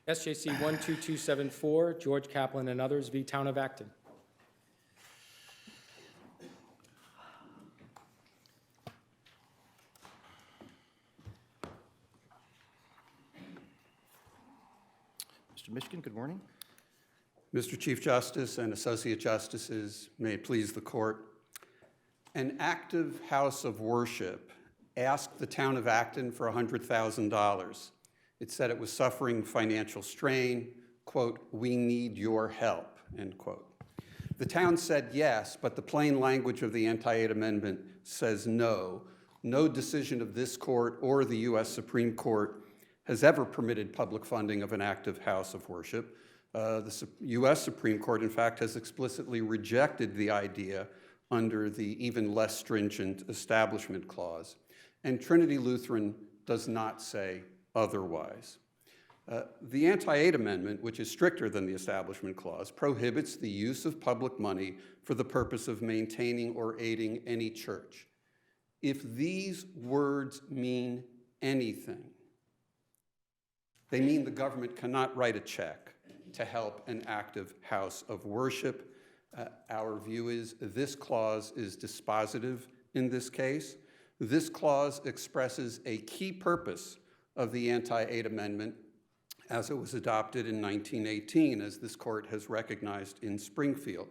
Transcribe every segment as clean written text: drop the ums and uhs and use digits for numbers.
SJC-12274, George Caplan and others, v. Town of Acton. Mr. Mishkin, good morning. Mr. Chief Justice and Associate Justices, may it please the Court. An active house of worship asked the Town of Acton for $100,000. It said it was suffering financial strain, quote, "We need your help," end quote. The town said yes, but the plain language of the anti-aid amendment says no. No decision of this court or the U.S. Supreme Court has ever permitted public funding of an active house of worship. The U.S. Supreme Court, in fact, has explicitly rejected the idea under the even less stringent Establishment Clause. And Trinity Lutheran does not say otherwise. The anti-aid amendment, which is stricter than the Establishment Clause, prohibits the use of public money for the purpose of maintaining or aiding any church. If these words mean anything, they mean the government cannot write a check to help an active house of worship. Our view is this clause is dispositive in this case. This clause expresses a key purpose of the anti-aid amendment as it was adopted in 1918, as this court has recognized in Springfield.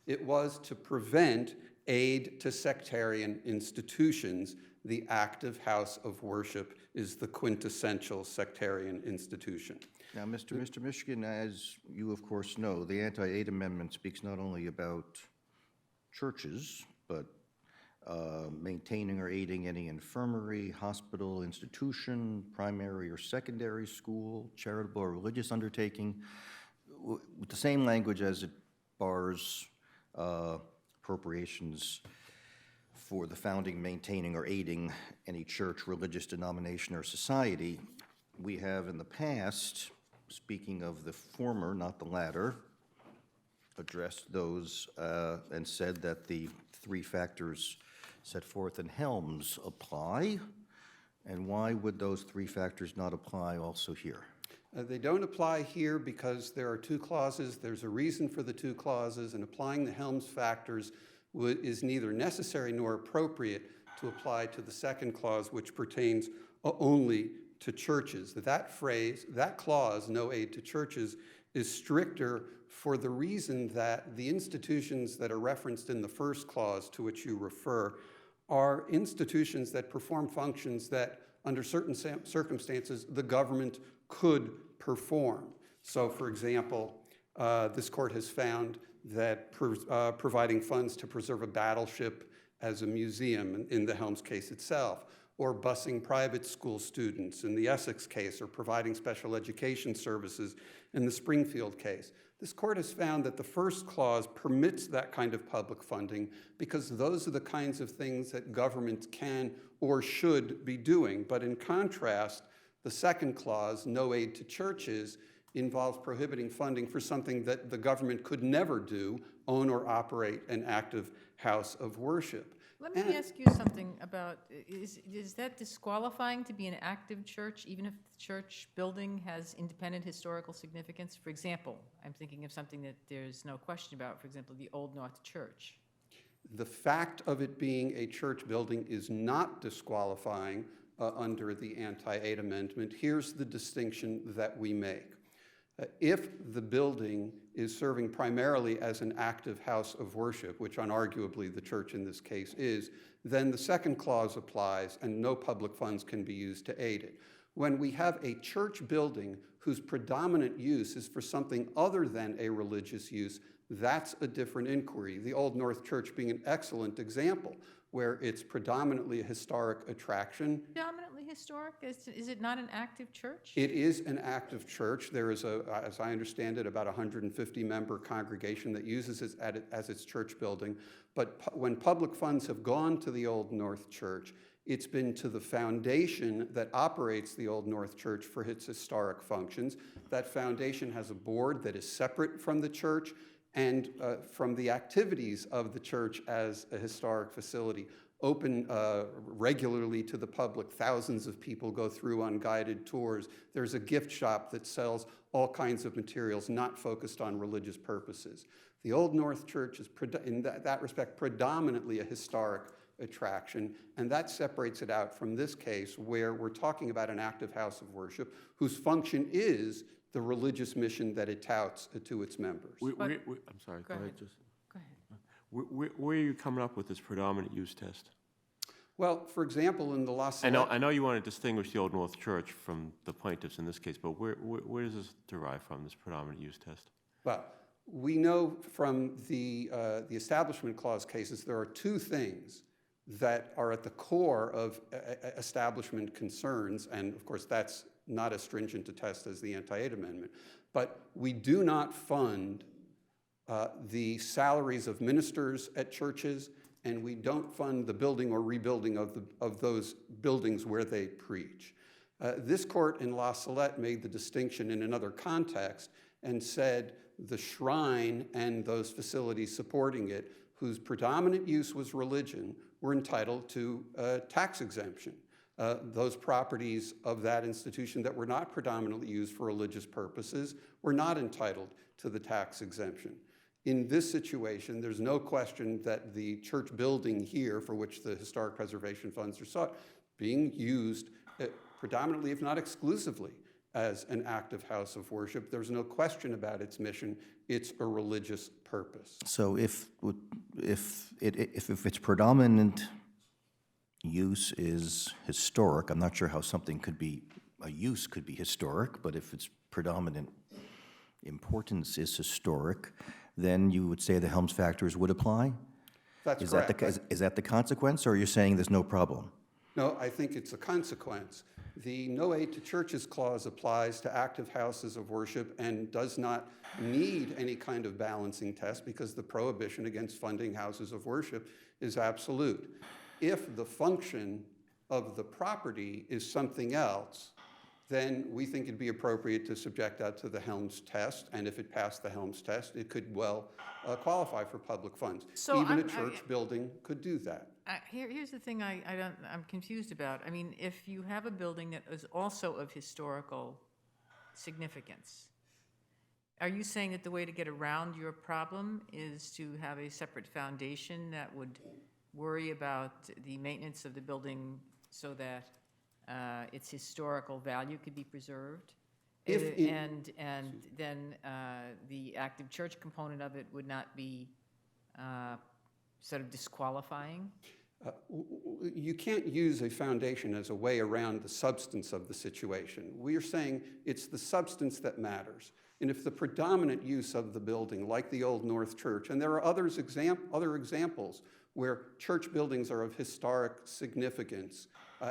It was to prevent aid to sectarian institutions. The active house of worship is the quintessential sectarian institution. Now, Mr. Mishkin, as you of course know, the anti-aid amendment speaks not only about churches, but maintaining or aiding any infirmary, hospital, institution, primary or secondary school, charitable or religious undertaking, with the same language as it bars appropriations for the founding, maintaining, or aiding any church, religious denomination, or society. We have in the past, speaking of the former, not the latter, addressed those and said that the three factors set forth in Helms apply. And why would those three factors not apply also here? They don't apply here because there are two clauses. There's a reason for the two clauses, and applying the Helms factors is neither necessary nor appropriate to apply to the second clause, which pertains only to churches. That phrase, that clause, no aid to churches, is stricter for the reason that the institutions that are referenced in the first clause to which you refer are institutions that perform functions that, under certain circumstances, the government could perform. So, for example, this court has found that providing funds to preserve a battleship as a museum in the Helms case itself, or busing private school students in the Essex case, or providing special education services in the Springfield case. This court has found that the first clause permits that kind of public funding because those are the kinds of things that government can or should be doing. But in contrast, the second clause, no aid to churches, involves prohibiting funding for something that the government could never do, own or operate an active house of worship. Let me ask you something about, is that disqualifying to be an active church, even if the church building has independent historical significance? For example, I'm thinking of something that there's no question about, for example, the Old North Church. The fact of it being a church building is not disqualifying under the anti-aid amendment. Here's the distinction that we make. If the building is serving primarily as an active house of worship, which unarguably the church in this case is, then the second clause applies and no public funds can be used to aid it. When we have a church building whose predominant use is for something other than a religious use, that's a different inquiry. The Old North Church being an excellent example, where it's predominantly a historic attraction. Predominantly historic? Is it not an active church? It is an active church. There is, as I understand it, about a 150-member congregation that uses it as its church building. But when public funds have gone to the Old North Church, it's been to the foundation that operates the Old North Church for its historic functions. That foundation has a board that is separate from the church and from the activities of the church as a historic facility. open regularly to the public. Thousands of people go through on guided tours. There's a gift shop that sells all kinds of materials not focused on religious purposes. The Old North Church is, in that respect, predominantly a historic attraction, and that separates it out from this case where we're talking about an active house of worship whose function is the religious mission that it touts to its members. I'm sorry. Go ahead. Go ahead. Where are you coming up with this predominant use test? Well, for example, in the La I Salette, know you want to distinguish the Old North Church from the plaintiffs in this case, but where does this derive from, this predominant use test? well, we know from the Establishment Clause cases there are two things that are at the core of establishment concerns, and of course that's not as stringent a test as the Anti-Aid Amendment. But we do not fund the salaries of ministers at churches, and we don't fund the building or rebuilding of those buildings where they preach. This court in La Salette made the distinction in another context and said the shrine and those facilities supporting it, whose predominant use was religion, were entitled to tax exemption. Those properties of that institution that were not predominantly used for religious purposes were not entitled to the tax exemption. In this situation, there's no question that the church building here, for which the historic preservation funds are sought, being used predominantly, if not exclusively, as an active house of worship. There's no question about its mission. It's a religious purpose. So if its predominant use is historic, I'm not sure how something could be, a use could be historic, but if its predominant importance is historic, then you would say the Helms factors would apply? That's Is correct. is that the consequence, or you're saying there's no problem? No, I think it's a consequence. The No Aid to Churches clause applies to active houses of worship and does not need any kind of balancing test because the prohibition against funding houses of worship is absolute. If the function of the property is something else, then we think it'd be appropriate to subject that to the Helms test, and if it passed the Helms test, it could well qualify for public funds. So Even a church building could do that. Here's the thing I'm confused about. I mean, if you have a building that is also of historical significance, are you saying that the way to get around your problem is to have a separate foundation that would worry about the maintenance of the building so that its historical value could be preserved? And then the active church component of it would not be sort of disqualifying? You can't use a foundation as a way around the substance of the situation. We are saying it's the substance that matters. And if the predominant use of the building, like the Old North Church, and there are other examples where church buildings are of historic significance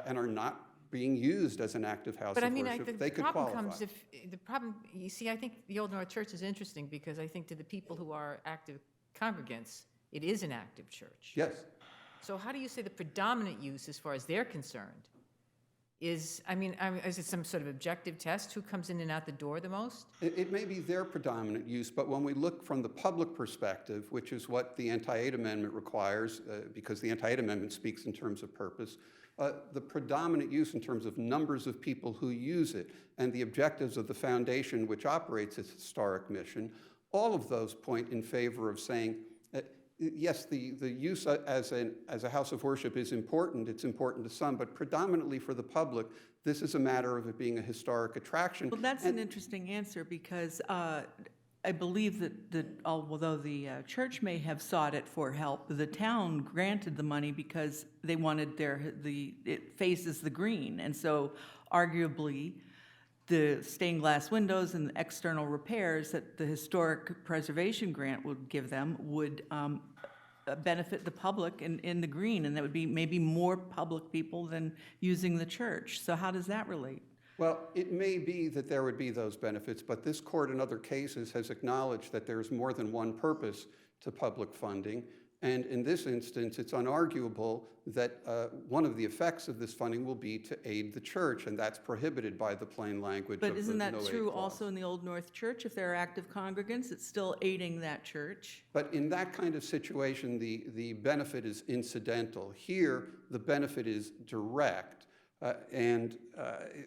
and are not being used as an active house of worship, they could qualify. But I mean, the problem, you see, I think the Old North Church is interesting because I think to the people who are active congregants, it is an active church. Yes. So how do you say the predominant use, as far as they're concerned, is, is it some sort of objective test? Who comes in and out the door the most? It may be their predominant use, but when we look from the public perspective, which is what the Anti-Aid Amendment requires, because the Anti-Aid Amendment speaks in terms of purpose, the predominant use in terms of numbers of people who use it and the objectives of the foundation which operates its historic mission, all of those point in favor of saying, yes, the use as a house of worship is important. It's important to some, but predominantly for the public, this is a matter of it being a historic attraction. Well, that's an interesting answer because I believe that although the church may have sought it for help, the town granted the money because they wanted it faces the green, and so arguably the stained glass windows and the external repairs that the historic preservation grant would give them would benefit the public in the green, and that would be maybe more public people than using the church. So how does that relate? Well, it may be that there would be those benefits, but this court in other cases has acknowledged that there's more than one purpose to public funding, And in this instance, it's unarguable that one of the effects of this funding will be to aid the church, and that's prohibited by the plain language of the But isn't that no aid true clause. also in the Old North Church? If there are active congregants, it's still aiding that church. But in that kind of situation, the benefit is incidental. Here, the benefit is direct, and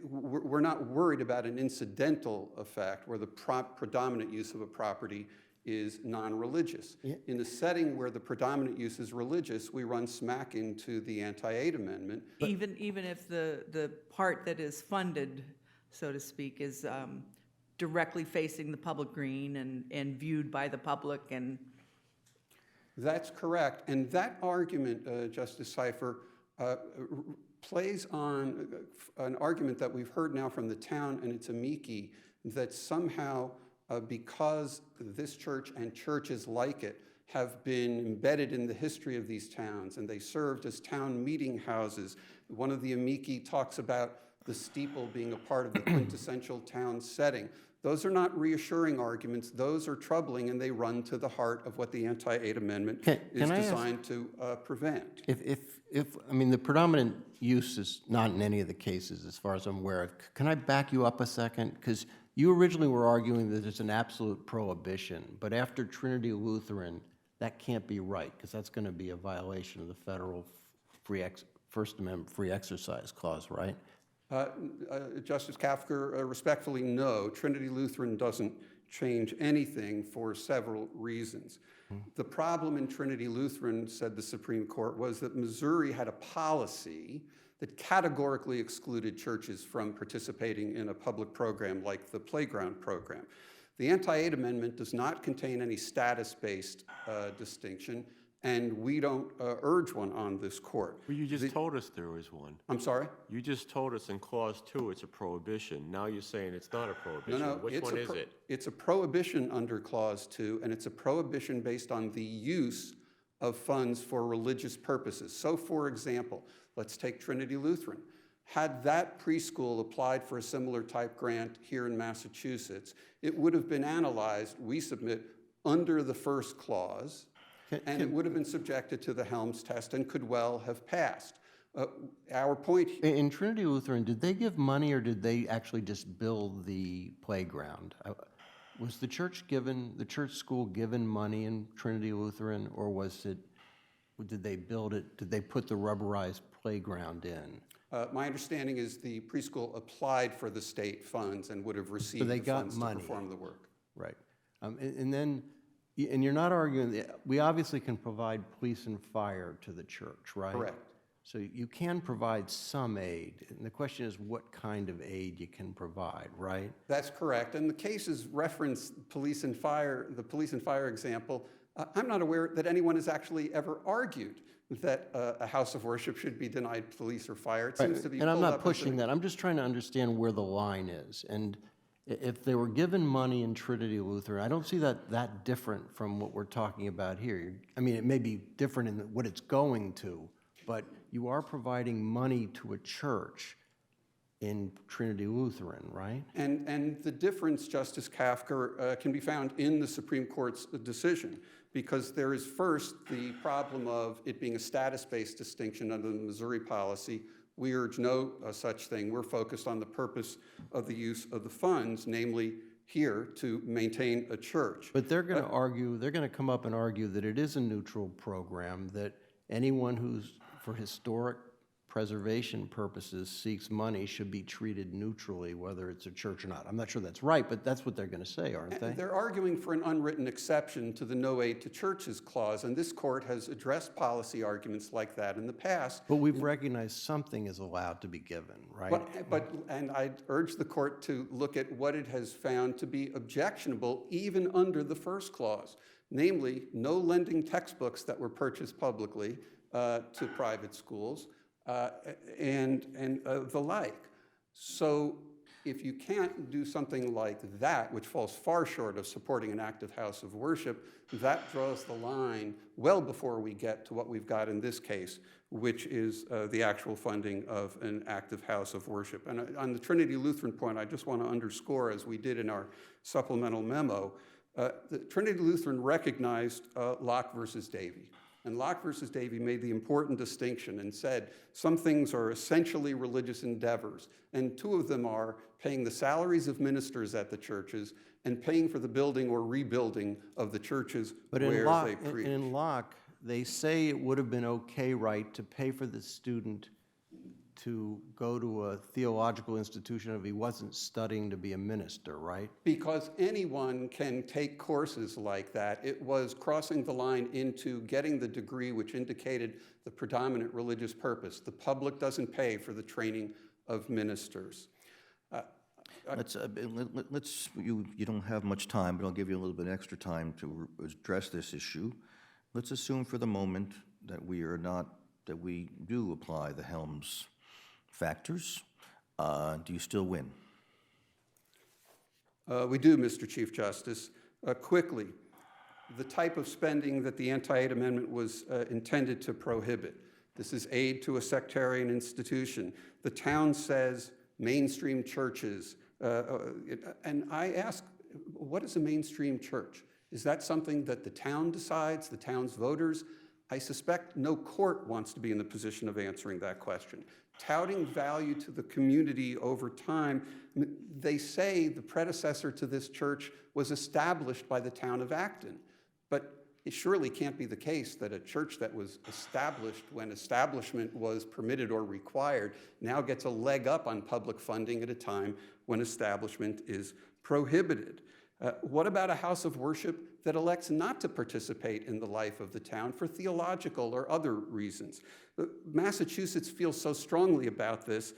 we're not worried about an incidental effect where the predominant use of a property is non-religious. In a setting where the predominant use is religious, we run smack into the anti-aid amendment. Even if the part that is funded, so to speak, is directly facing the public green and viewed by the public and... That's correct. And that argument, Justice Cipher, plays on an argument that we've heard now from the town and its amici that somehow because this church and churches like it have been embedded in the history of these towns and they served as town meeting houses. One of the amici talks about the steeple being a part of the quintessential town setting. Those are not reassuring arguments. Those are troubling, and they run to the heart of what the anti-aid amendment is designed to prevent. I mean, the predominant use is not in any of the cases, as far as I'm aware of. Can I back you up a second? Because you originally were arguing that it's an absolute prohibition, but after Trinity Lutheran, that can't be right, because that's going to be a violation of the federal First Amendment free exercise clause, right? Justice Kafker, respectfully, no. Trinity Lutheran doesn't change anything for several reasons. The problem in Trinity Lutheran, said the Supreme Court, was that Missouri had a policy that categorically excluded churches from participating in a public program like the playground program. The anti-aid amendment does not contain any status-based distinction, and we don't urge one on this court. Well, you just told us there was one. I'm sorry? You just told us in Clause 2 it's a prohibition. Now you're saying it's not a prohibition. No, Which one is it? It's a prohibition under Clause 2, and it's a prohibition based on the use of funds for religious purposes. So, for example, let's take Trinity Lutheran. Had that preschool applied for a similar type grant here in Massachusetts, it would have been analyzed, we submit, under the first clause, and it would have been subjected to the Helms test and could well have passed. Our point... In Trinity Lutheran, did they give money or did they actually just build the playground? Was the church school given money in Trinity Lutheran, or did they build it, did they put the rubberized playground in? My understanding is the preschool applied for the state funds and would have received the funds to perform the work. Right. And you're not arguing that we obviously can provide police and fire to the church, right? Correct. So you can provide some aid. And the question is what kind of aid you can provide, right? That's correct. And the cases reference police and fire, the police and fire example. I'm not aware that anyone has actually ever argued that a house of worship should be denied police or fire. It seems to be And I'm pulled not up as pushing that. I'm just trying to understand where the line is. And if they were given money in Trinity Lutheran, I don't see that different from what we're talking about here. I mean, it may be different in what it's going to, but you are providing money to a church in Trinity Lutheran, right? And the difference, Justice Kafker, can be found in the Supreme Court's decision, because there is first the problem of it being a status-based distinction under the Missouri policy. We urge no such thing. We're focused on the purpose of the use of the funds, namely here to maintain a church. But they're going to argue, they're going to come up and argue that it is a neutral program, that anyone who's for historic preservation purposes seeks money should be treated neutrally, whether it's a church or not. I'm not sure that's right, but that's what they're going to say, aren't they? They're arguing for an unwritten exception to the no aid to churches clause, and this court has addressed policy arguments like that in the past. But we've recognized something is allowed to be given, right? And I urge the court to look at what it has found to be objectionable even under the first clause, namely no lending textbooks that were purchased publicly to private schools, and the like. So if you can't do something like that, which falls far short of supporting an active house of worship, that draws the line well before we get to what we've got in this case, which is the actual funding of an active house of worship. And on the Trinity Lutheran point, I just want to underscore, as we did in our supplemental memo, the Trinity Lutheran recognized Locke versus Davey. And Locke versus Davy made the important distinction and said some things are essentially religious endeavors, and two of them are paying the salaries of ministers at the churches and paying for the building or rebuilding of the churches But where in Locke, they preach. in Locke, they say it would have been okay, right, to pay for the student to go to a theological institution if he wasn't studying to be a minister, right? Because anyone can take courses like that. It was crossing the line into getting the degree which indicated the predominant religious purpose. The public doesn't pay for the training of ministers. You don't have much time, but I'll give you a little bit extra time to address this issue. Let's assume for the moment that we do apply the Helms factors. Do you still win? We do, Mr. Chief Justice. Quickly, the type of spending that the Anti-Aid Amendment was intended to prohibit. This is aid to a sectarian institution. The town says mainstream churches. And I ask, what is a mainstream church? Is that something that the town decides, the town's voters? I suspect no court wants to be in the position of answering that question. Touting value to the community over time, they say the predecessor to this church was established by the town of Acton. But it surely can't be the case that a church that was established when establishment was permitted or required now gets a leg up on public funding at a time when establishment is prohibited. What about a house of worship that elects not to participate in the life of the town for theological or other reasons? Massachusetts feels so strongly about this,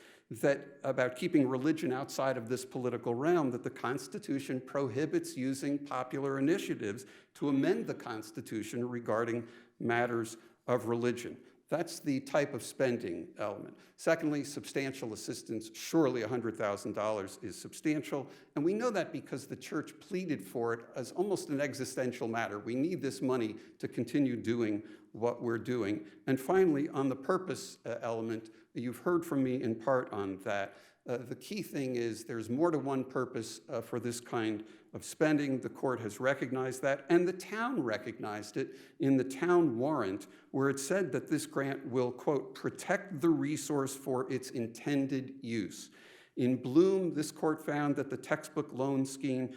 about keeping religion outside of this political realm, that the Constitution prohibits using popular initiatives to amend the Constitution regarding matters of religion. That's the type of spending element. Secondly, substantial assistance. Surely $100,000 is substantial, and we know that because the church pleaded for it as almost an existential matter. We need this money to continue doing what we're doing. And finally, on the purpose element, you've heard from me in part on that. The key thing is there's more to one purpose for this kind of spending. The court has recognized that, and the town recognized it in the town warrant, where it said that this grant will, quote, protect the resource for its intended use. In Bloom, this court found that the textbook loan scheme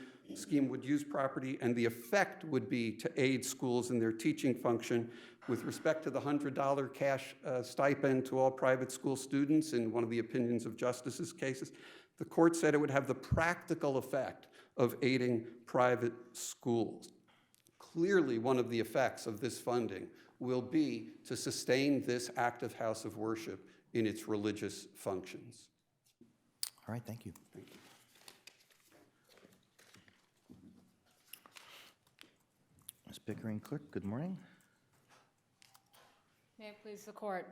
would use property, and the effect would be to aid schools in their teaching function. With respect to the $100 cash stipend to all private school students in one of the opinions of justices' cases, the court said it would have the practical effect of aiding private schools. Clearly, one of the effects of this funding will be to sustain this active house of worship in its religious functions. All right, thank you. Thank you. Ms. Pickering, clerk, good morning. May it please the court.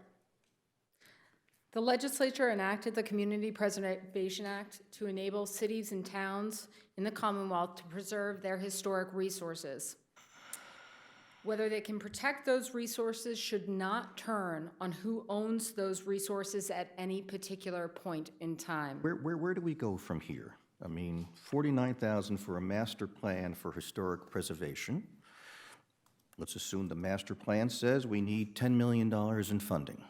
The legislature enacted the Community Preservation Act to enable cities and towns in the Commonwealth to preserve their historic resources. Whether they can protect those resources should not turn on who owns those resources at any particular point in time. Where do we go from here? I mean, $49,000 for a master plan for historic preservation. Let's assume the master plan says we need $10 million in funding.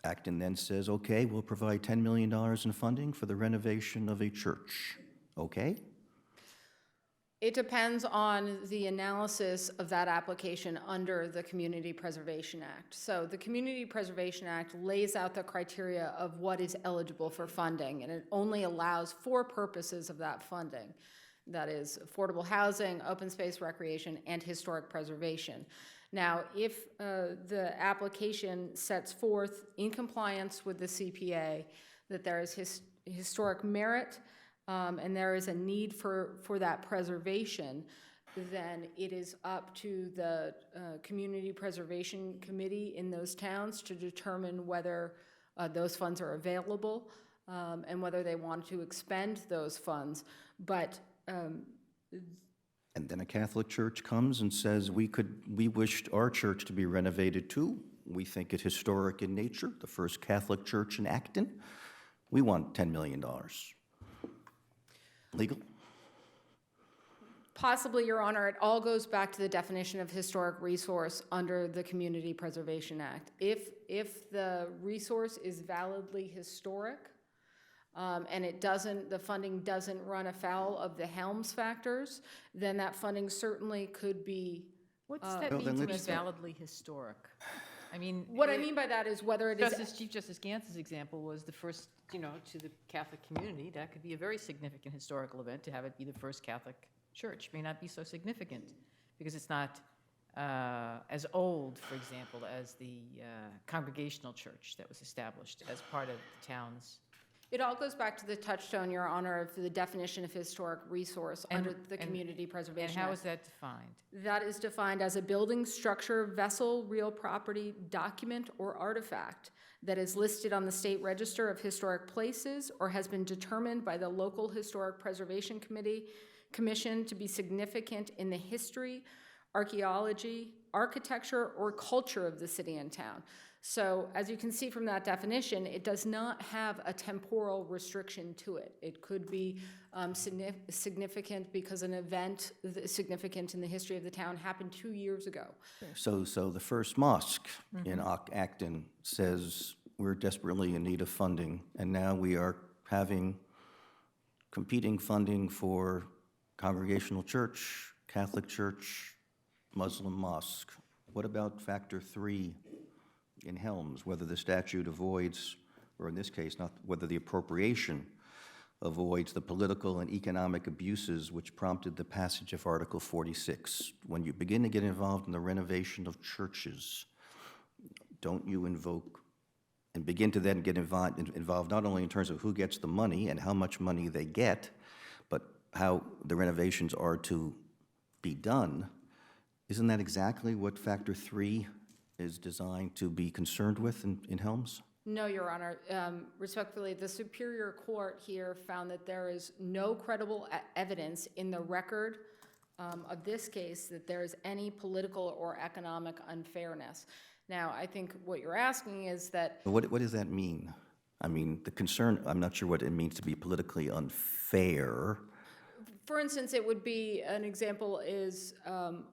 Acton then says, okay, we'll provide $10 million in funding for the renovation of a church. Okay? It depends on the analysis of that application under the Community Preservation Act. So the Community Preservation Act lays out the criteria of what is eligible for funding, and it only allows 4 purposes of that funding. That is affordable housing, open space recreation, and historic preservation. Now, if the application sets forth in compliance with the CPA that there is historic merit and there is a need for that preservation, then it is up to the Community Preservation Committee in those towns to determine whether those funds are available and whether they want to expend those funds. But And then a Catholic church comes and says, we wished our church to be renovated too. We think it historic in nature, the first Catholic church in Acton. We want $10 million. Legal? Possibly, Your Honor, it all goes back to the definition of historic resource under the Community Preservation Act. If the resource is validly historic, and the funding doesn't run afoul of the Helms factors, then that funding certainly could be. What does that Well, mean then to be let's- validly historic? I mean. What I mean by that is whether it is. Chief Justice Gantz's example was the first, to the Catholic community. That could be a very significant historical event to have it be the first Catholic church. May not be so significant because it's not as old, for example, as the Congregational church that was established as part of the town's. It all goes back to the touchstone, Your Honor, of the definition of historic resource under the Community Preservation And Act. how is that defined? That is defined as a building, structure, vessel, real property, document, or artifact that is listed on the State Register of Historic Places or has been determined by the local Historic Preservation Commission to be significant in the history, archaeology, architecture, or culture of the city and town. So as you can see from that definition, it does not have a temporal restriction to it. It could be significant because an event significant in the history of the town happened 2 years ago. So the first mosque in Acton says we're desperately in need of funding, and now we are having competing funding for Congregational church, Catholic church, Muslim mosque. What about factor 3 in Helms, whether the statute avoids, or in this case, not whether the appropriation avoids the political and economic abuses which prompted the passage of Article 46? When you begin to get involved in the renovation of churches, don't you invoke and begin to then get involved not only in terms of who gets the money and how much money they get, but how the renovations are to be done? Isn't that exactly what factor 3 is designed to be concerned with in Helms? No, Your Honor. Respectfully, the Superior Court here found that there is no credible evidence in the record of this case that there is any political or economic unfairness. Now, I think what you're asking is that. What does that mean? I mean, the concern, I'm not sure what it means to be politically unfair. For instance, it would be, an example is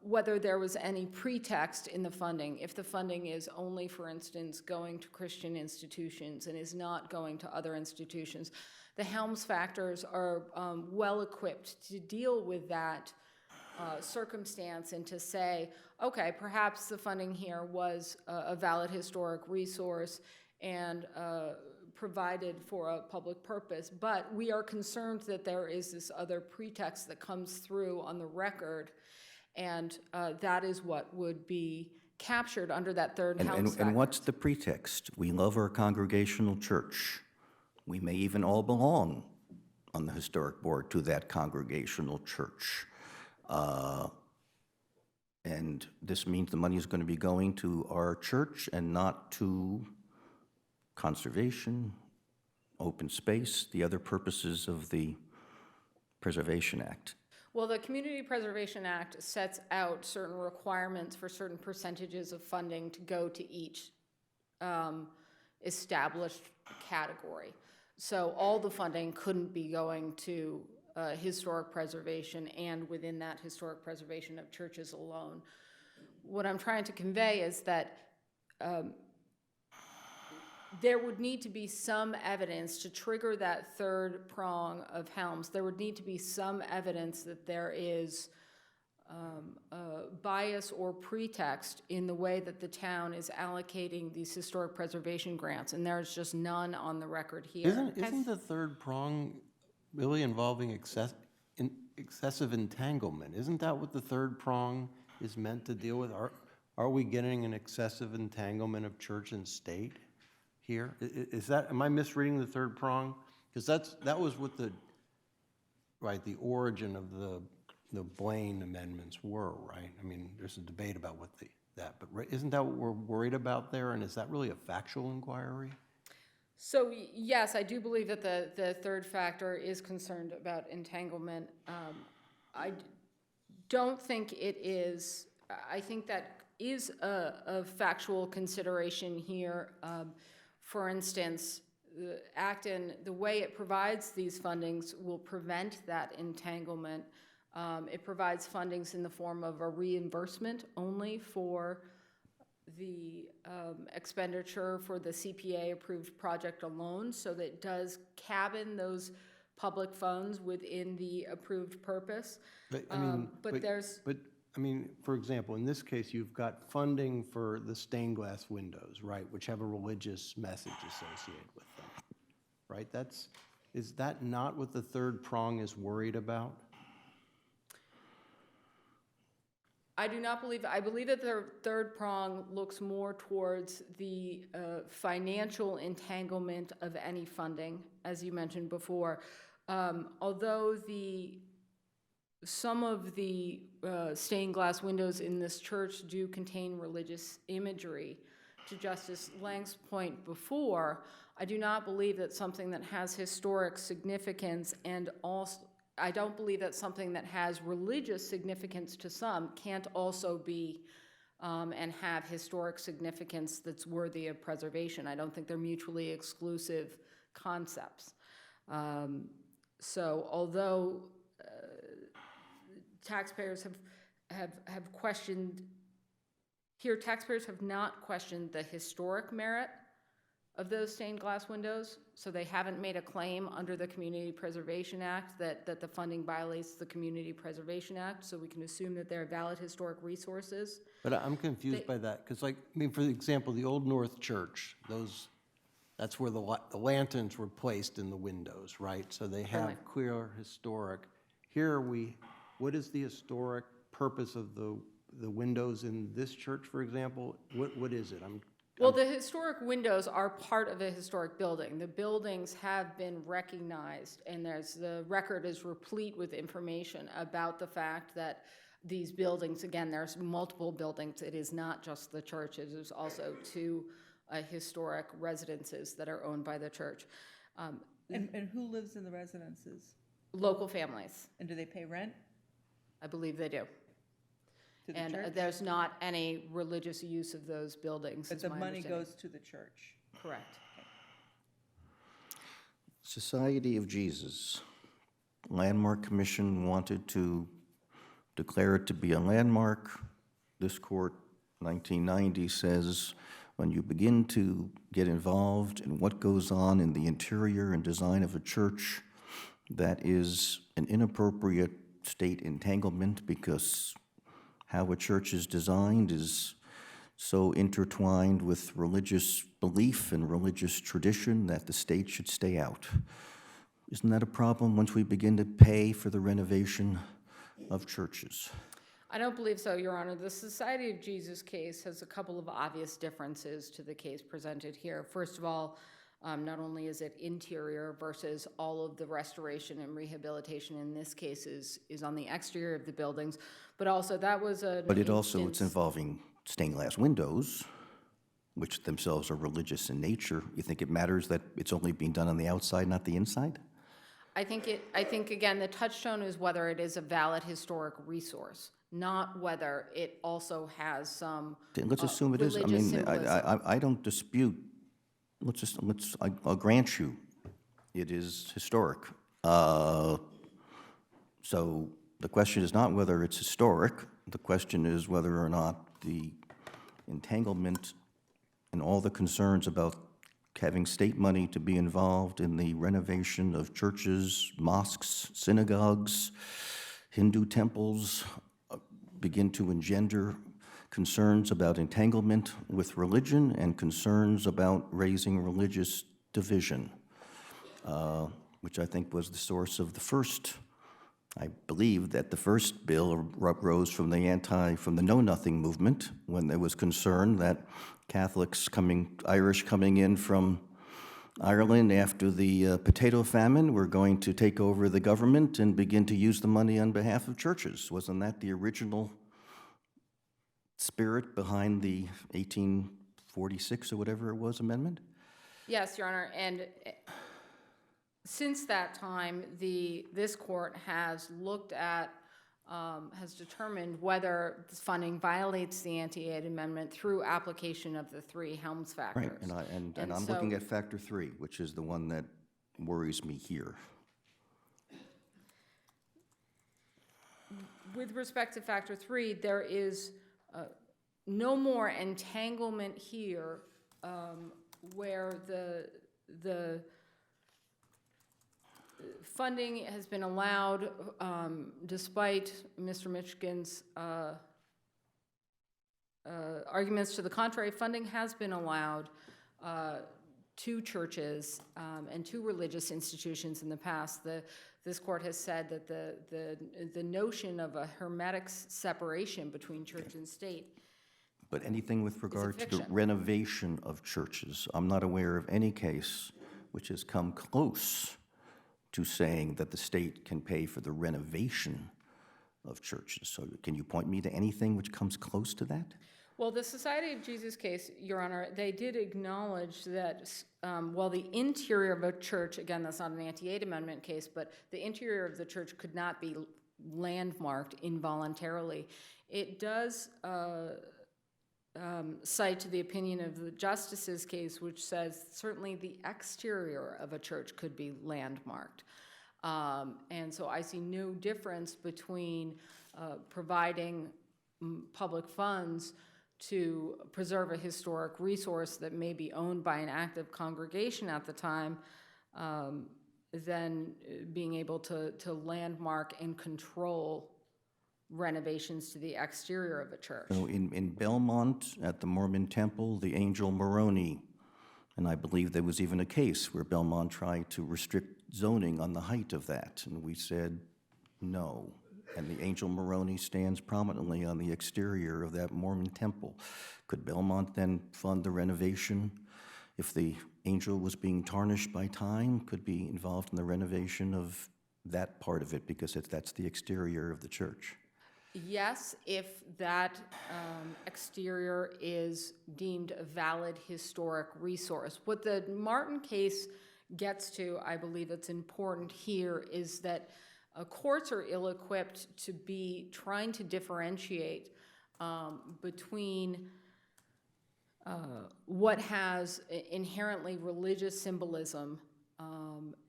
whether there was any pretext in the funding. If the funding is only, for instance, going to Christian institutions and is not going to other institutions, the Helms factors are well-equipped to deal with that circumstance and to say, okay, perhaps the funding here was a valid historic resource and provided for a public purpose, but we are concerned that there is this other pretext that comes through on the record, and that is what would be captured under that third Helms factor. And what's the pretext? We love our Congregational church. We may even all belong on the historic board to that Congregational church. And this means the money is going to be going to our church and not to conservation, open space, the other purposes of the Preservation Act. Well, the Community Preservation Act sets out certain requirements for certain percentages of funding to go to each established category. So all the funding couldn't be going to historic preservation and within that historic preservation of churches alone. What I'm trying to convey is that there would need to be some evidence to trigger that third prong of Helms. There would need to be some evidence that there is bias or pretext in the way that the town is allocating these historic preservation grants, and there's just none on the record here. Isn't the third prong really involving excessive entanglement? Isn't that what the third prong is meant to deal with? Are we getting an excessive entanglement of church and state here? Am I misreading the third prong? Because that was what the origin of the Blaine amendments were, right? I mean, there's a debate about but isn't that what we're worried about there? And is that really a factual inquiry? So yes, I do believe that the third factor is concerned about entanglement. I don't think it is. I think that is a factual consideration here. For instance, Acton, the way it provides these fundings will prevent that entanglement It provides fundings in the form of a reimbursement only for the expenditure for the CPA-approved project alone, so that it does cabin those public funds within the approved purpose. But, I mean, But there's, But, I mean, for example, in this case, you've got funding for the stained glass windows, right, which have a religious message associated with them, right? Is that not what the third prong is worried about? I do not believe, I believe that the third prong looks more towards the financial entanglement of any funding, as you mentioned before. Although some of the stained glass windows in this church do contain religious imagery, to Justice Lang's point before, I do not believe that something that has historic significance and also, I don't believe that something that has religious significance to some can't also be and have historic significance that's worthy of preservation. I don't think they're mutually exclusive concepts. So although taxpayers have questioned, here taxpayers have not questioned the historic merit of those stained glass windows, so they haven't made a claim under the Community Preservation Act that the funding violates the Community Preservation Act, so we can assume that they're valid historic resources. But I'm confused by that, because like, I mean, for example, the Old North Church, that's where the lanterns were placed in the windows, right? So they have Right. clear historic. Here what is the historic purpose of the windows in this church, for example? What is it? Well, the historic windows are part of a historic building. The buildings have been recognized, and the record is replete with information about the fact that these buildings, again, there's multiple buildings. It is not just the church. It is also two historic residences that are owned by the church. And who lives in the residences? Local families, And do they pay rent I believe they do. to the And church? there's not any religious use of those buildings, But is the my money understanding. goes to the church. Correct. Society of Jesus. Landmark Commission wanted to declare it to be a landmark. This court, 1990, says when you begin to get involved in what goes on in the interior and design of a church, that is an inappropriate state entanglement, because how a church is designed is so intertwined with religious belief and religious tradition that the state should stay out. Isn't that a problem once we begin to pay for the renovation of churches? I don't believe so, Your Honor. The Society of Jesus case has a couple of obvious differences to the case presented here. First of all, not only is it interior versus all of the restoration and rehabilitation in this case is on the exterior of the buildings, but also that was a. But it's involving stained glass windows, which themselves are religious in nature. You think it matters that it's only being done on the outside, not the inside? I think again, the touchstone is whether it is a valid historic resource, not whether it also has some Let's assume it is. I religious mean, symbolism. I don't dispute, I'll grant you, it is historic. So the question is not whether it's historic, the question is whether or not the entanglement and all the concerns about having state money to be involved in the renovation of churches, mosques, synagogues, Hindu temples begin to engender concerns about entanglement with religion and concerns about raising religious division, which I think was the source of the first. I believe that the first bill arose from the Know-Nothing movement, when there was concern that Catholics Irish coming in from Ireland after the potato famine were going to take over the government and begin to use the money on behalf of churches. Wasn't that the original spirit behind the 1846 or whatever it was amendment? Yes, Your Honor, and since that time, this court has looked at, has determined whether this funding violates the anti-aid amendment through application of the three Helms factors. Right, and And I'm so- looking at factor 3, which is the one that worries me here. with respect to factor 3, there is no more entanglement here where the funding has been allowed, despite Mr. Michigan's arguments to the contrary. Funding has been allowed to churches and to religious institutions in the past. This court has said that the notion of a hermetic separation between church and state. But anything with regard to the fiction. renovation of churches, I'm not aware of any case which has come close to saying that the state can pay for the renovation of churches. So can you point me to anything which comes close to that? Well, the Society of Jesus case, Your Honor, they did acknowledge that while the interior of a church, again, that's not an anti-aid amendment case, but the interior of the church could not be landmarked involuntarily. It does cite to the opinion of the Justice's case, which says certainly the exterior of a church could be landmarked. And so I see no difference between providing public funds to preserve a historic resource that may be owned by an active congregation at the time, than being able to landmark and control renovations to the exterior of a church. So in Belmont, at the Mormon Temple, the Angel Moroni, and I believe there was even a case where Belmont tried to restrict zoning on the height of that, and we said no. And the Angel Moroni stands prominently on the exterior of that Mormon temple. Could Belmont then fund the renovation? If the angel was being tarnished by time, could be involved in the renovation of that part of it, because that's the exterior of the church. Yes, if that exterior is deemed a valid historic resource. What the Martin case gets to, I believe it's important here, is that courts are ill-equipped to be trying to differentiate between what has inherently religious symbolism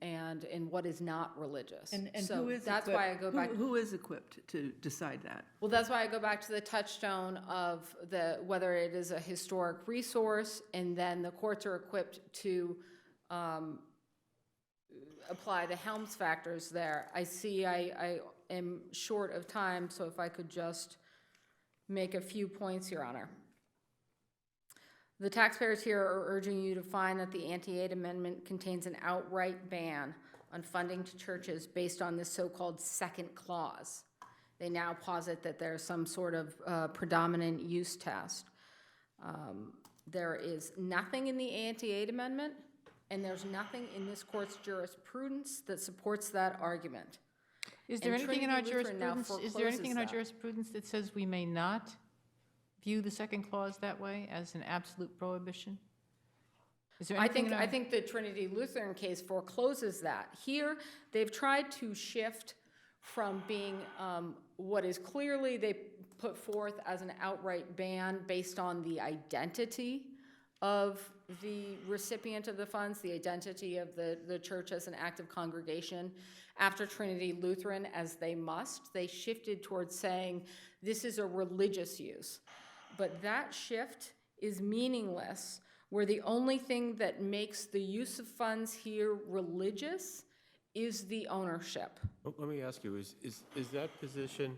and what is not religious. And so who is that's equipped, why I go back. who is equipped to decide that? Well, that's why I go back to the touchstone of whether it is a historic resource, and then the courts are equipped to apply the Helms factors there. I see I am short of time, so if I could just make a few points, Your Honor. The taxpayers here are urging you to find that the anti-aid amendment contains an outright ban on funding to churches based on this so-called second clause. They now posit that there's some sort of predominant use test. There is nothing in the anti-aid amendment, and there's nothing in this court's jurisprudence that supports that argument. Is there And anything in our Trinity Lutheran now jurisprudence, is there anything in our forecloses that. jurisprudence that says we may not view the second clause that way, as an absolute prohibition? Is there I anything in our... think the Trinity Lutheran case forecloses that. Here, they've tried to shift from being what is clearly they put forth as an outright ban based on the identity of the recipient of the funds, the identity of the church as an active congregation. After Trinity Lutheran, as they must, they shifted towards saying this is a religious use. But that shift is meaningless, where the only thing that makes the use of funds here religious is the ownership. Well, let me ask you, is that position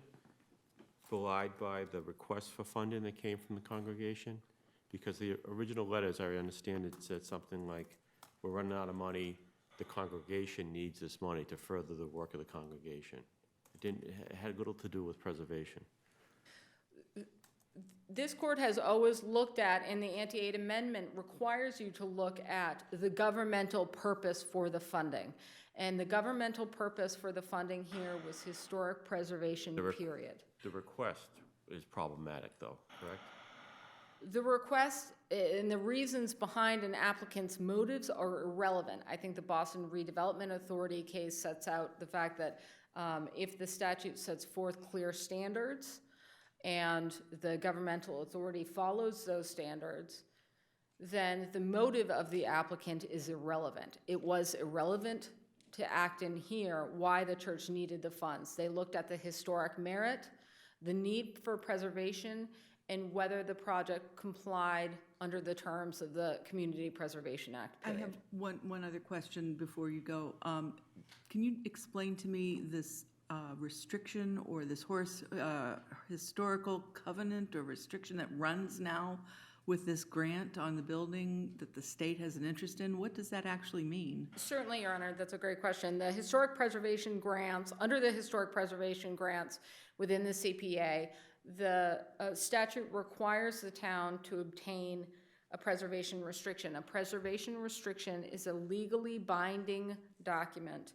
belied by the request for funding that came from the congregation? Because the original letter, as I understand it, said something like, we're running out of money, the congregation needs this money to further the work of the congregation. It had little to do with preservation. This court has always looked at, and the anti-aid amendment requires you to look at the governmental purpose for the funding. And the governmental purpose for the funding here was historic preservation, period. The request is problematic, though, correct? The request and the reasons behind an applicant's motives are irrelevant. I think the Boston Redevelopment Authority case sets out the fact that if the statute sets forth clear standards and the governmental authority follows those standards, then the motive of the applicant is irrelevant. It was irrelevant to Acton here why the church needed the funds. They looked at the historic merit, the need for preservation, and whether the project complied under the terms of the Community Preservation Act. I have one other question before you go. Can you explain to me this restriction or this historical covenant or restriction that runs now with this grant on the building that the state has an interest in? What does that actually mean? Certainly, Your Honor, that's a great question. The historic preservation grants, under the historic preservation grants within the CPA, the statute requires the town to obtain a preservation restriction. A preservation restriction is a legally binding document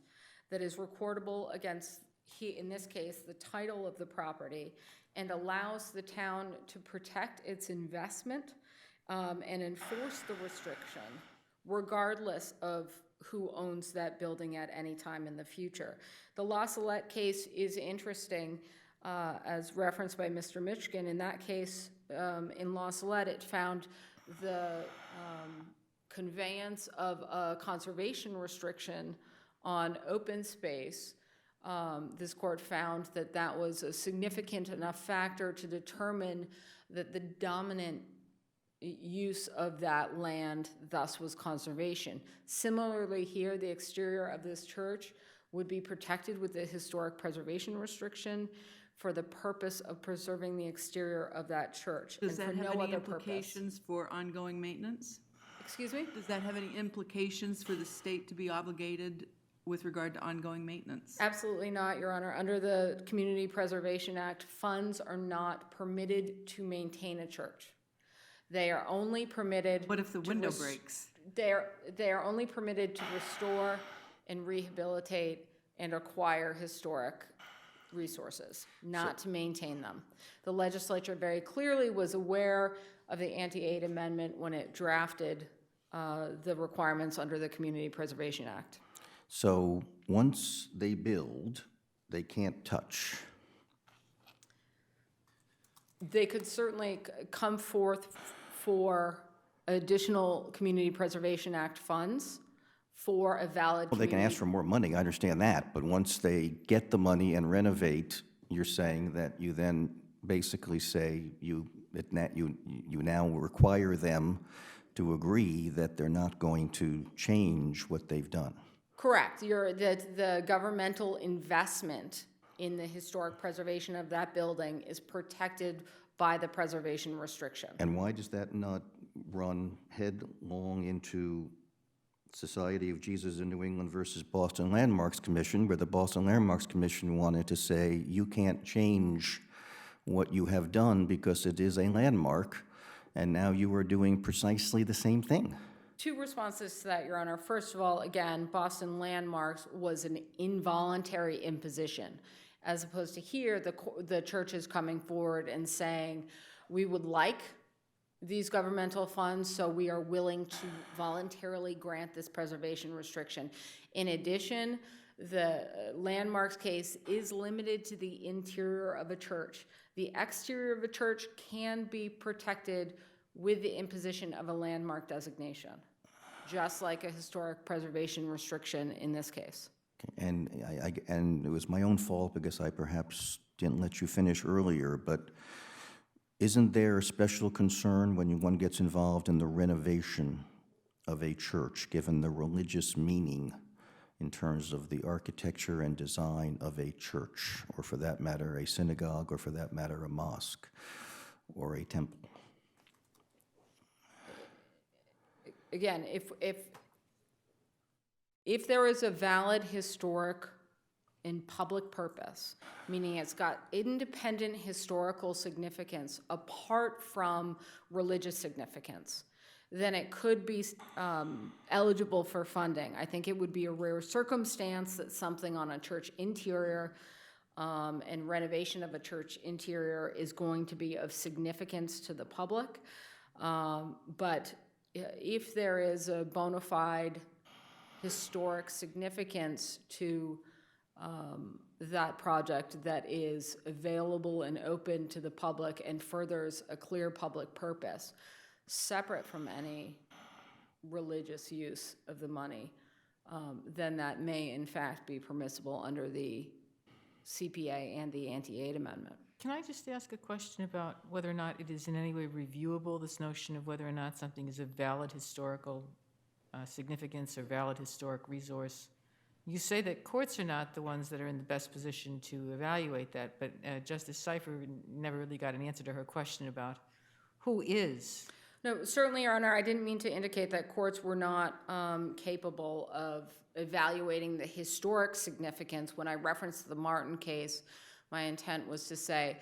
that is recordable against, in this case, the title of the property, and allows the town to protect its investment and enforce the restriction regardless of who owns that building at any time in the future. The La Salette case is interesting, as referenced by Mr. Michigan. In that case, in La Salette, it found the conveyance of a conservation restriction on open space. This court found that that was a significant enough factor to determine that the dominant use of that land thus was conservation. Similarly here, the exterior of this church would be protected with the historic preservation restriction for the purpose of preserving the exterior of that church. Does that and for have no any other purpose. implications for ongoing maintenance? Excuse me? Does that have any implications for the state to be obligated with regard to ongoing maintenance? Absolutely not, Your Honor. Under the Community Preservation Act, funds are not permitted to maintain a church. They are only permitted. What if the window breaks? They are only permitted to restore and rehabilitate and acquire historic resources, not to maintain them. The legislature very clearly was aware of the anti-aid amendment when it drafted the requirements under the Community Preservation Act. So once they build, they can't touch. They could certainly come forth for additional Community Preservation Act funds for a valid. Well, they can ask for more money, I understand that, but once they get the money and renovate, you're saying that you then basically say you now require them to agree that they're not going to change what they've done. Correct. The governmental investment in the historic preservation of that building is protected by the preservation restriction. And why does that not run headlong into Society of Jesus in New England versus Boston Landmarks Commission, where the Boston Landmarks Commission wanted to say you can't change what you have done because it is a landmark, and now you are doing precisely the same thing? Two responses to that, Your Honor. First of all, again, Boston Landmarks was an involuntary imposition, as opposed to here, the church is coming forward and saying, we would like these governmental funds, so we are willing to voluntarily grant this preservation restriction. In addition, the landmarks case is limited to the interior of a church. The exterior of a church can be protected with the imposition of a landmark designation, just like a historic preservation restriction in this case. And and it was my own fault because I perhaps didn't let you finish earlier, but isn't there a special concern when one gets involved in the renovation of a church, given the religious meaning in terms of the architecture and design of a church, or for that matter, a synagogue, or for that matter, a mosque or a temple? Again, if there is a valid historic and public purpose, meaning it's got independent historical significance apart from religious significance, then it could be eligible for funding. I think it would be a rare circumstance that something on a church interior and renovation of a church interior is going to be of significance to the public. But if there is a bona fide historic significance to that project that is available and open to the public and furthers a clear public purpose, separate from any religious use of the money, then that may in fact be permissible under the CPA and the anti-aid amendment. Can I just ask a question about whether or not it is in any way reviewable, this notion of whether or not something is of valid historical significance or valid historic resource? You say that courts are not the ones that are in the best position to evaluate that, but Justice Cipher never really got an answer to her question about who is. No, certainly, Your Honor, I didn't mean to indicate that courts were not capable of evaluating the historic significance. When I referenced the Martin case, my intent was to say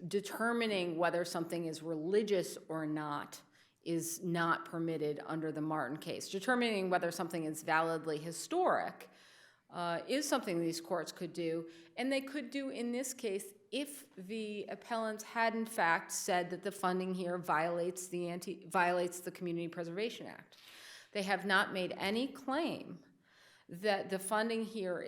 determining whether something is religious or not is not permitted under the Martin case. Determining whether something is validly historic is something these courts could do, and they could do in this case if the appellants had in fact said that the funding here violates the Community Preservation Act. They have not made any claim that the funding here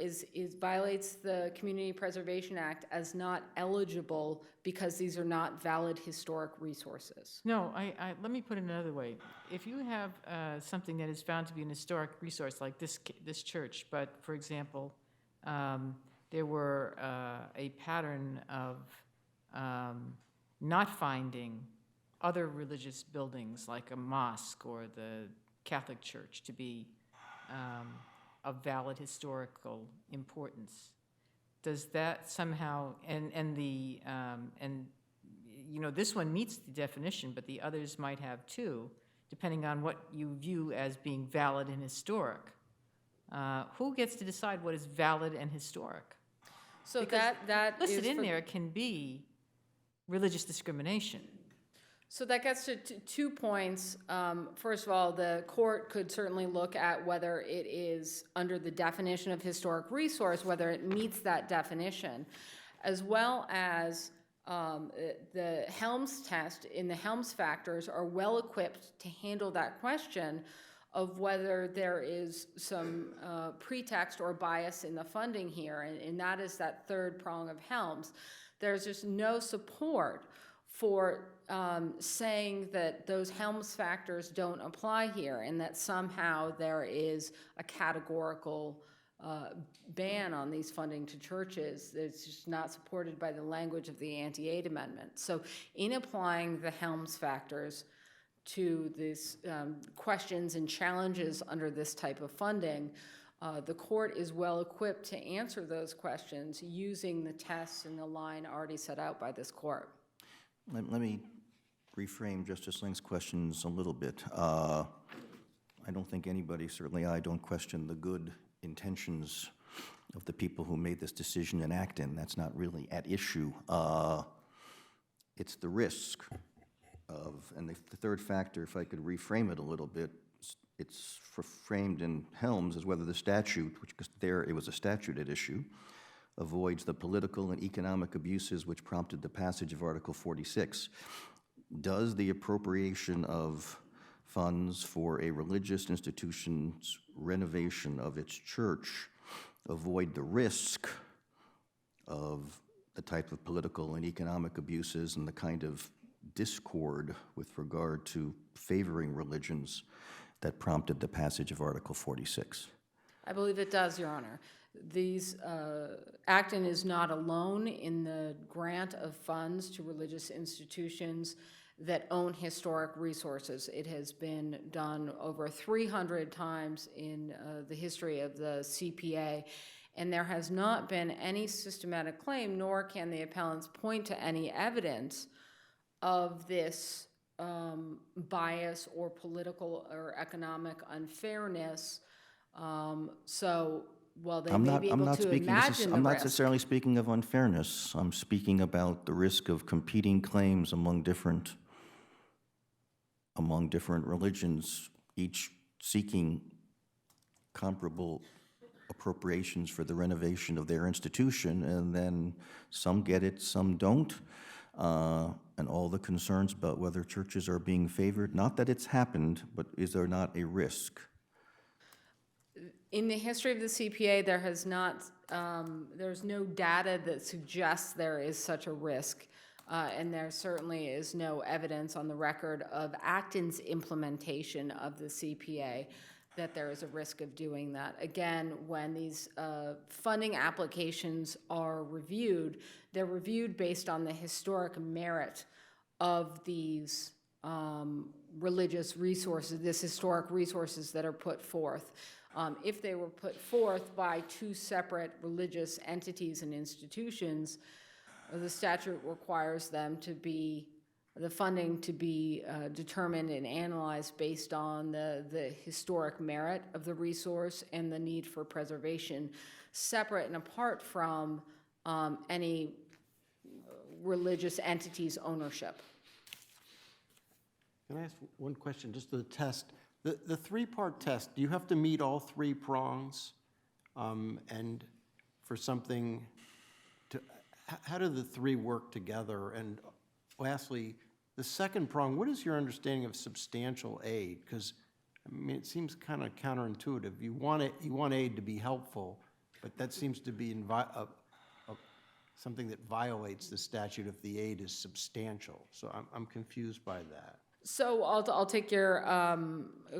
violates the Community Preservation Act as not eligible because these are not valid historic resources. No, let me put it another way. If you have something that is found to be an historic resource like this church, but for example, there were a pattern of not finding other religious buildings like a mosque or the Catholic Church to be of valid historical importance. Does that somehow, and you know, this one meets the definition, but the others might have too, depending on what you view as being valid and historic. Who gets to decide what is valid and historic? So Because that listed is in for- there can be religious discrimination. So that gets to 2 points. First of all, the court could certainly look at whether it is under the definition of historic resource, whether it meets that definition, as well as the Helms test in the Helms factors are well equipped to handle that question of whether there is some pretext or bias in the funding here, and that is that third prong of Helms. There's just no support for saying that those Helms factors don't apply here and that somehow there is a categorical ban on these funding to churches. It's just not supported by the language of the anti-aid amendment. So in applying the Helms factors to these questions and challenges under this type of funding, the court is well equipped to answer those questions using the tests and the line already set out by this court. Let me reframe Justice Link's questions a little bit. I don't think anybody, certainly I, don't question the good intentions of the people who made this decision in Acton. That's not really at issue. It's the risk of, and the third factor, if I could reframe it a little bit, it's framed in Helms as whether the statute, which there it was a statute at issue, avoids the political and economic abuses which prompted the passage of Article 46. Does the appropriation of funds for a religious institution's renovation of its church avoid the risk of the type of political and economic abuses and the kind of discord with regard to favoring religions that prompted the passage of Article 46? I believe it does, Your Honor. These, Acton is not alone in the grant of funds to religious institutions that own historic resources. It has been done over 300 times in the history of the CPA, and there has not been any systematic claim, nor can the appellants point to any evidence of this bias or political or economic unfairness. So while they may be able to imagine the I'm not risk. necessarily speaking of unfairness. I'm speaking about the risk of competing claims among different religions, each seeking comparable appropriations for the renovation of their institution, and then some get it, some don't, and all the concerns about whether churches are being favored. Not that it's happened, but is there not a risk? In the history of the CPA, there has not, there's no data that suggests there is such a risk, and there certainly is no evidence on the record of Acton's implementation of the CPA that there is a risk of doing that. Again, when these funding applications are reviewed, they're reviewed based on the historic merit of these religious resources, this historic resources that are put forth. If they were put forth by two separate religious entities and institutions, the statute requires them to be, the funding to be determined and analyzed based on the historic merit of the resource and the need for preservation, separate and apart from any religious entity's ownership. Can I ask one question, just the test? The three-part test, do you have to meet all three prongs? And for something to, how do the three work together? And lastly, the second prong, what is your understanding of substantial aid? Because, I mean, it seems kind of counterintuitive. You want aid to be helpful, but that seems to be something that violates the statute if the aid is substantial. So I'm confused by that. So I'll take your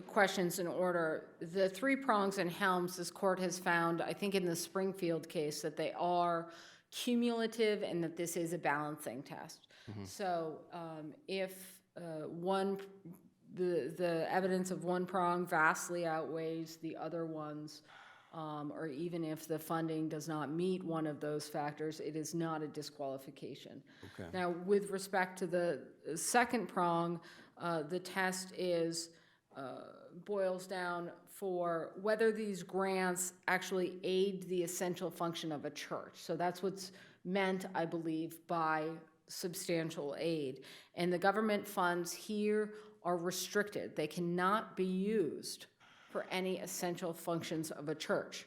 questions in order. The three prongs in Helms, this court has found, I think in the Springfield case, that they are cumulative and that this is a balancing test. So if the evidence of one prong vastly outweighs the other ones, or even if the funding does not meet one of those factors, it is not a disqualification. Okay. Now, with respect to the second prong, the test boils down for whether these grants actually aid the essential function of a church. So that's what's meant, I believe, by substantial aid. And the government funds here are restricted. They cannot be used for any essential functions of a church.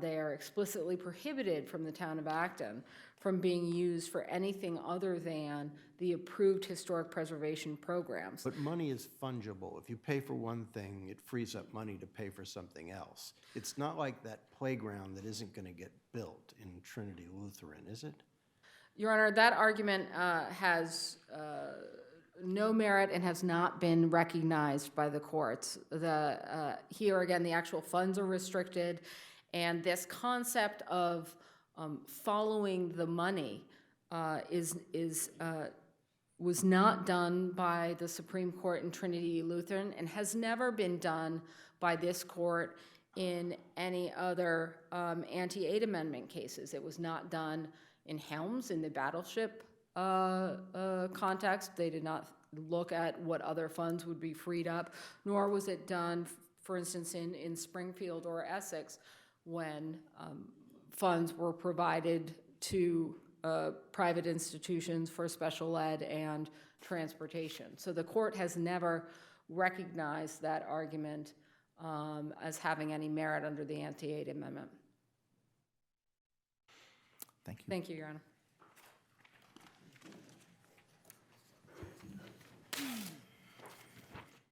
They are explicitly prohibited from the town of Acton from being used for anything other than the approved historic preservation programs. But money is fungible. If you pay for one thing, it frees up money to pay for something else. It's not like that playground that isn't going to get built in Trinity Lutheran, is it? Your Honor, that argument has no merit and has not been recognized by the courts. Here again, the actual funds are restricted, and this concept of following the money was not done by the Supreme Court in Trinity Lutheran and has never been done by this court in any other anti-aid amendment cases. It was not done in Helms in the battleship context. They did not look at what other funds would be freed up, nor was it done, for instance, in Springfield or Essex when funds were provided to private institutions for special ed and transportation. So the court has never recognized that argument as having any merit under the anti-aid amendment. Thank you. Thank you, Your Honor.